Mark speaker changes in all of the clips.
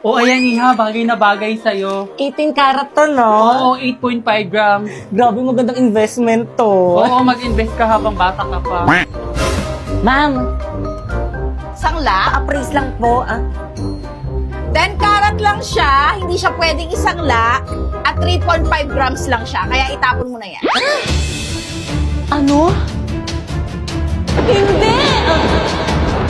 Speaker 1: O ayan Iha, bagay na bagay sa'yo.
Speaker 2: 18 karat to, no?
Speaker 1: Oo, 8.5 grams.
Speaker 2: Grabe, magandang investment to.
Speaker 1: Oo, mag-invest ka habang bata ka pa.
Speaker 2: Ma'am,
Speaker 3: Sangla?
Speaker 2: appraise lang po.
Speaker 3: 10 karat lang siya, hindi siya pwedeng isangla, at 3.5 grams lang siya, kaya itapon mo na yan.
Speaker 2: Ano? Hindi!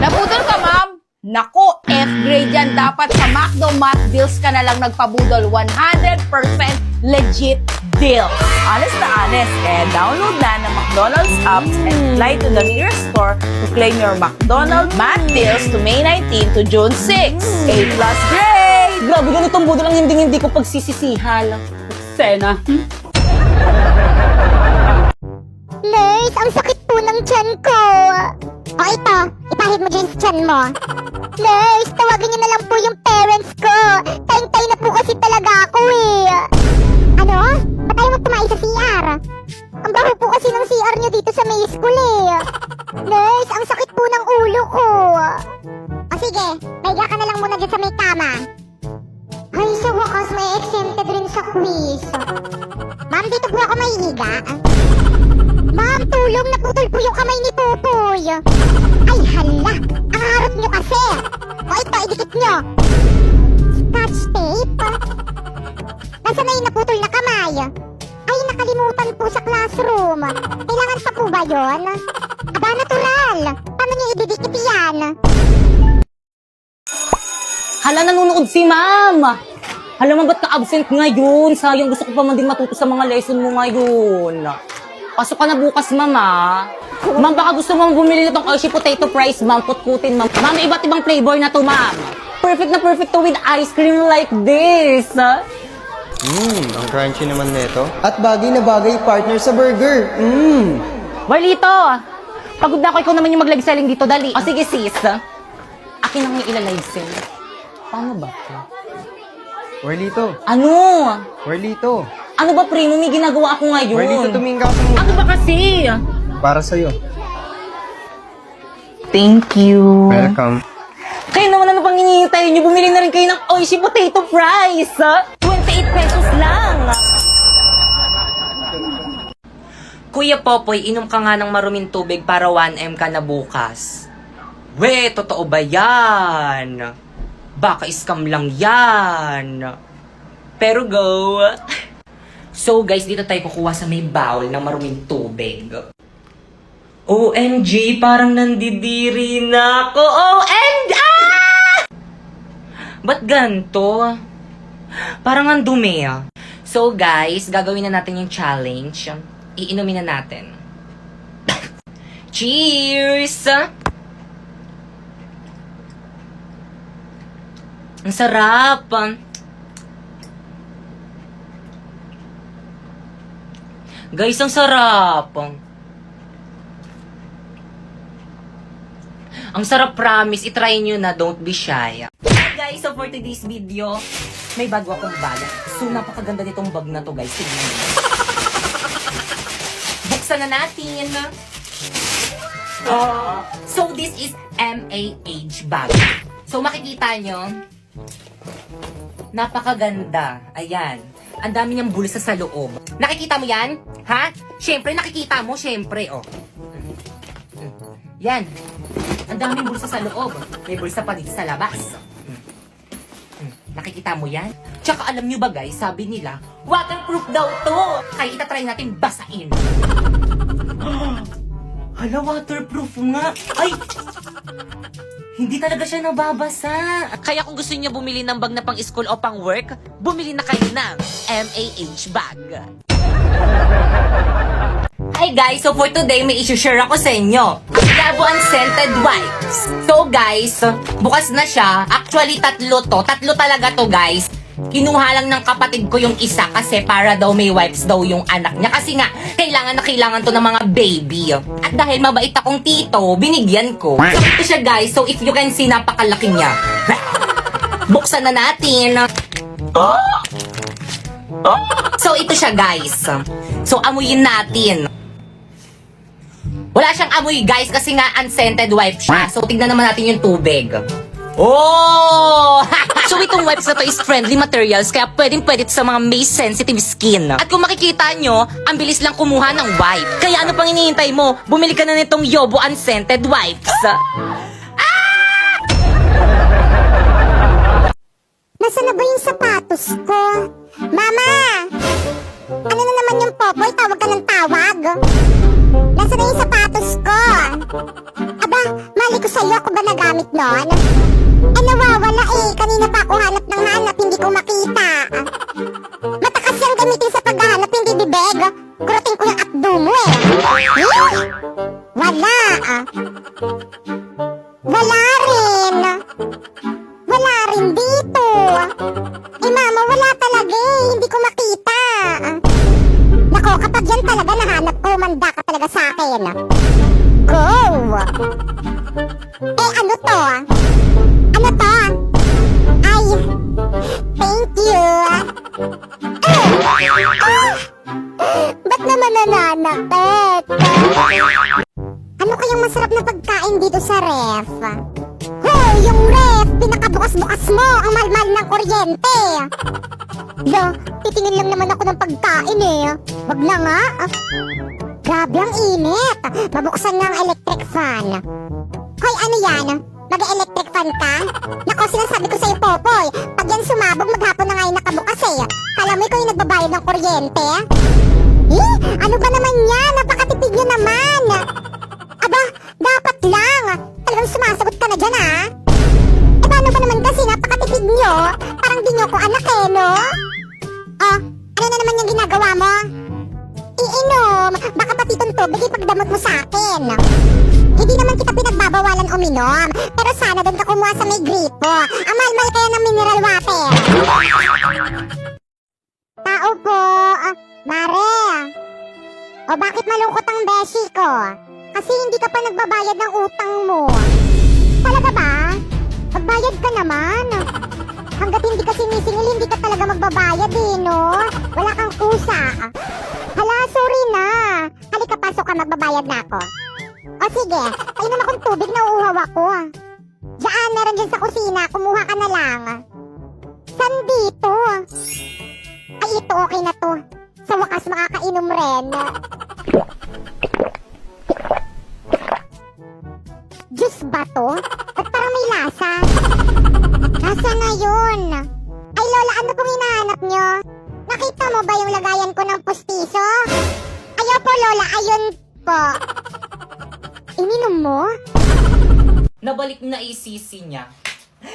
Speaker 3: Naputol ka, ma'am? Naku, F-grade yan. Dapat sa McDo Math Deals ka na lang nagpabudol. 100% legit deal. Honest na honest. Kaya download na ng McDonald's apps and fly to the nearest store to claim your McDonald's Math Deals to May 19 to June 6. A+ grade!
Speaker 2: Grabe, ganitong budol ang hindi ko pagsisisihan.
Speaker 1: Sena.
Speaker 4: Nurse, ang sakit po ng tiyan ko. O ito, ipahid mo dyan sa tiyan mo. Nurse, tawagin niyo na lang po yung parents ko. Tayo-tayo na po kasi talaga ako eh. Ano? Ba't tayo magtumayo sa CR? Ang baho po kasi ng CR niyo dito sa may school eh. Nurse, ang sakit po ng ulo ko. O sige, maiga ka na lang muna dyan sa may kama. Ay, sa wakas may exempted rin sa quiz. Ma'am, dito po ako maihiga. Ma'am, tulong! Naputol po yung kamay ni Popoy! Ay, hala! Ang harap nyo kasi! O ito, idikit nyo! Scotch tape? Nasaan na yung naputol na kamay? Ay, nakalimutan po sa classroom. Kailangan pa po ba yun? Aba, natural! Paano nyo ididikit yan?
Speaker 2: Hala, nanonood si ma'am! Hala, man, ba't ka-absent ngayon? Sayang, gusto ko pa man din matuto sa mga lesson mo ngayon. Pasok ka na bukas, mama. Ma'am, baka gusto mo bumili nitong Hershey Potato Fries, ma'am. Putputin, ma'am. Ma'am, may iba't ibang flavor na to, ma'am. Perfect na perfect to with ice cream like this.
Speaker 5: Ang crunchy naman nito. At bagay na bagay partner sa burger.
Speaker 2: Marlito, pagod na ako. Ikaw naman yung mag-live selling dito. Dali. O sige, sis. Akin na nga yung ila-live sell. Paano ba?
Speaker 5: Warlito.
Speaker 2: Ano?
Speaker 5: Warlito.
Speaker 2: Ano ba, primo? May ginagawa ako ngayon.
Speaker 5: Warlito, tumingin ka muna.
Speaker 2: Ano ba kasi?
Speaker 5: Para sa'yo.
Speaker 2: Thank you.
Speaker 5: Welcome.
Speaker 2: Kayo naman ano pang hinihintay nyo? Bumili na rin kayo ng Oishi Potato Fries. 28 pesos lang. Kuya Popoy, inom ka nga ng maruming tubig para 1M ka na bukas. We, totoo ba yan? Baka scam lang yan. Pero go. So guys, dito tayo kukuha sa may bowl ng maruming tubig. OMG, parang nandidiri na ako. OMG! Ah! Ba't ganito? Parang ang dumi ah. So guys, gagawin na natin yung challenge. Iinumin na natin. Cheers! Ang sarap. Guys, ang sarap. Ang sarap, promise. I-try nyo na. Don't be shy. Hi guys, so for today's video, may bago akong bag. So, napakaganda nitong bag na to, guys. Tignan nyo. Buksan na natin. So, this is MAH bag. So, makikita nyo, napakaganda. Ayan. Ang dami niyang bulsa sa loob. Nakikita mo yan? Ha? Siyempre, nakikita mo. Siyempre, oh. Yan. Ang daming bulsa sa loob. May bulsa pa dito sa labas. Nakikita mo yan? Tsaka alam nyo ba guys, sabi nila, waterproof daw to. Kaya itatry natin basain. Hala, waterproof nga. Ay! Hindi talaga siya nababasa. Kaya kung gusto niyo bumili ng bag na pang school o pang work, bumili na kayo ng MAH bag. Hi guys, so for today may isi-share ako sa inyo. Ang Labo Unscented Wipes. So guys, bukas na siya. Actually tatlo to. Tatlo talaga to guys. Kinuha lang ng kapatid ko yung isa kasi para daw may wipes daw yung anak niya. Kasi nga, kailangan na kailangan to ng mga baby. At dahil mabait akong tito, binigyan ko. So ito siya guys. So if you can see, napakalaki niya. Buksan na natin. So ito siya guys. So amuyin natin. Wala siyang amoy guys kasi nga unscented wipe siya. So tignan naman natin yung tubig. Oh! So itong wipes na to is friendly materials kaya pwedeng-pwede to sa mga may sensitive skin. At kung makikita nyo, ang bilis lang kumuha ng wipe. Kaya ano pang hinihintay mo? Bumili ka na nitong Yobo Unscented Wipes.
Speaker 4: Nasaan na ba yung sapatos ko? Mama! Ano na naman yung popoy? Tawag ka ng tawag? Nasaan na yung sapatos ko? Aba, mali ko sa'yo. Ako ba nagamit nun? Nawawala eh. Kanina pa ako hanap ng hanap. Hindi ko makita. Matakas yung gamitin sa paghahanap. Hindi bibeg. Kurutin ko yung akdo mo eh. Wala ah. Wala rin. Wala rin dito. Eh mama, wala talaga eh. Hindi ko makita. Nako, kapag yan talaga nahanap ko, manda ka talaga sa akin. Go! Eh ano to? Ano to? Ay, thank you. Ba't naman nananakit? Ano kayang masarap na pagkain dito sa ref? Hoy, yung ref! Pinakabukas-bukas mo! Ang mahal-mahal ng kuryente! Lo, titingin lang naman ako ng pagkain eh. Wag na nga. Grabe ang init. Mabuksan na ang electric fan. Hoy, ano yan? Mag-electric fan ka? Nako, sinasabi ko sa'yo, Popoy. Pag yan sumabog, maghapon na nga yung nakabukas eh. Kala mo ikaw yung nagbabayad ng kuryente? Eh, ano ba naman yan? Napakatipid nyo naman. Aba, dapat lang. Talagang sumasagot ka na dyan, ha? Eh, paano ba naman kasi napakatipid nyo? Parang di nyo ko anak eh, no? Oh, ano na naman yung ginagawa mo? Iinom. Baka pati itong tubig ipagdamot mo sa akin. Hindi naman kita pinagbabawalan uminom. Pero sana doon ka kumuha sa may gripo. Ang mahal-mahal kaya ng mineral water. Tao po. Mare. O bakit malungkot ang beshi ko? Kasi hindi ka pa nagbabayad ng utang mo. Talaga ba? Magbayad ka naman. Hanggat hindi ka sinisingil, hindi ka talaga magbabayad eh, no? Wala kang kusa. Hala, sorry na. Halika, pasok ka, magbabayad na ako. O sige, painom akong tubig na uuhaw ako. Diyan, meron dyan sa kusina, kumuha ka na lang. San dito? Ay, ito okay na to. Sa wakas makakainom rin. Juice ba to? At parang may lasa. Nasa na yun? Ay Lola, ano pong hinahanap nyo? Nakita mo ba yung lagayan ko ng pustiso? Ayaw po Lola, ayun po. Ininom mo?
Speaker 2: Nabalik na isisi niya.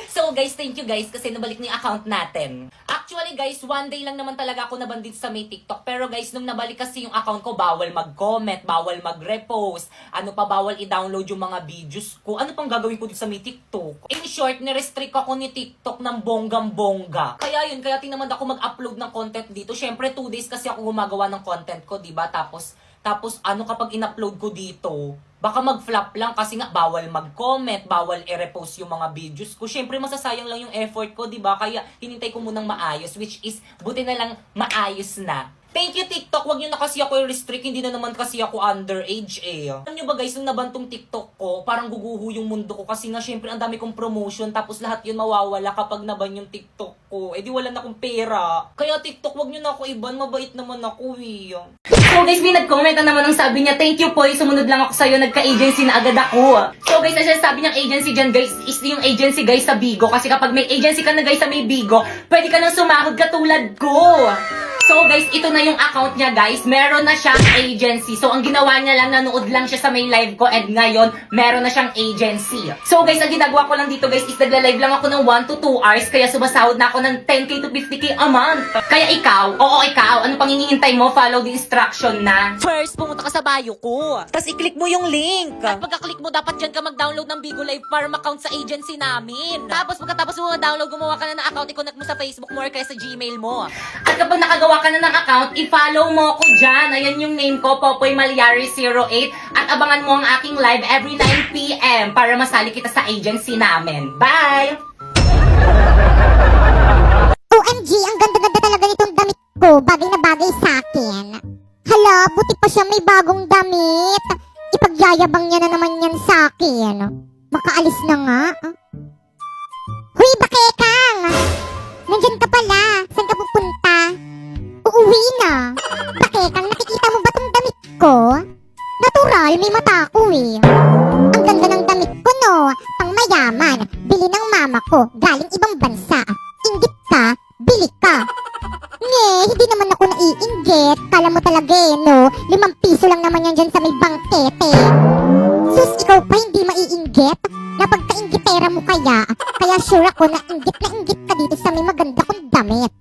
Speaker 2: So guys, thank you guys kasi nabalik na yung account natin. Actually guys, one day lang naman talaga ako nabandit sa may TikTok. Pero guys, nung nabalik kasi yung account ko, bawal mag-comment, bawal mag-repost. Ano pa, bawal i-download yung mga videos ko. Ano pang gagawin ko dito sa may TikTok? In short, ni-restrict ako ni TikTok ng bonggang-bongga. Kaya yun, kaya tinamad ako mag-upload ng content dito. Syempre, 2 days kasi ako gumagawa ng content ko, diba? Tapos ano kapag in-upload ko dito, baka mag-flop lang kasi nga bawal mag-comment, bawal i-repost yung mga videos ko. Syempre masasayang lang yung effort ko, 'di ba? Kaya hinintay ko munang maayos, which is buti na lang maayos na. Thank you TikTok, wag niyo na kasi ako i-restrict, hindi na naman kasi ako underage eh. Alam niyo ba guys, nung nabantong TikTok ko, parang guguho yung mundo ko kasi nga syempre ang dami kong promotion tapos lahat yun mawawala kapag naban yung TikTok ko. Eh di wala na akong pera. Kaya TikTok, wag niyo na ako iban, mabait naman ako eh. So guys, may nag-comment na naman ang sabi niya, thank you po, sumunod lang ako sa'yo, nagka-agency na agad ako. So guys, ang sabi niyang agency dyan guys, is yung agency guys sa Bigo. Kasi kapag may agency ka na guys sa may Bigo, pwede ka nang sumahod katulad ko. So guys, ito na yung account niya guys. Meron na siyang agency. So ang ginawa niya lang, nanood lang siya sa may live ko and ngayon, meron na siyang agency. So guys, ang ginagawa ko lang dito guys is nagla-live lang ako ng 1 to 2 hours kaya sumasahod na ako ng 10k to 50k a month. Kaya ikaw, ano pang hinihintay mo? Follow the instruction na. First, pumunta ka sa bio ko. Tapos i-click mo yung link. At pagka-click mo, dapat dyan ka mag-download ng Bigo Live para ma-count sa agency namin. Tapos pagkatapos mo ma-download, gumawa ka na ng account, i-connect mo sa Facebook mo or kaya sa Gmail mo. At kapag nakagawa ka na ng account, i-follow mo ko dyan. Ayan yung name ko, Popoy Malyari 08. At abangan mo ang aking live every 9 PM para masali kita sa agency namin. Bye!
Speaker 4: OMG, ang ganda-ganda talaga nitong damit ko. Bagay na bagay sa akin. Hala, buti pa siya may bagong damit. Ipagyayabang niya na naman yan sa akin. Makaalis na nga. Uy, Bakekang! Nandyan ka pala. Saan ka pupunta? Uuwi na. Bakekang, nakikita mo ba tong damit ko? Natural, may mata ako eh. Ang ganda ng damit ko, no? Pang mayaman. Bili ng mama ko. Galing ibang bansa. Inggit ka, bili ka. Hindi naman ako naiinggit. Kala mo talaga eh, no? 5 piso lang naman yan dyan sa may bangkete. Sus, ikaw pa hindi maiinggit? Napagka-inggitera mo kaya? Kaya sure ako na inggit ka dito sa may maganda kong damit.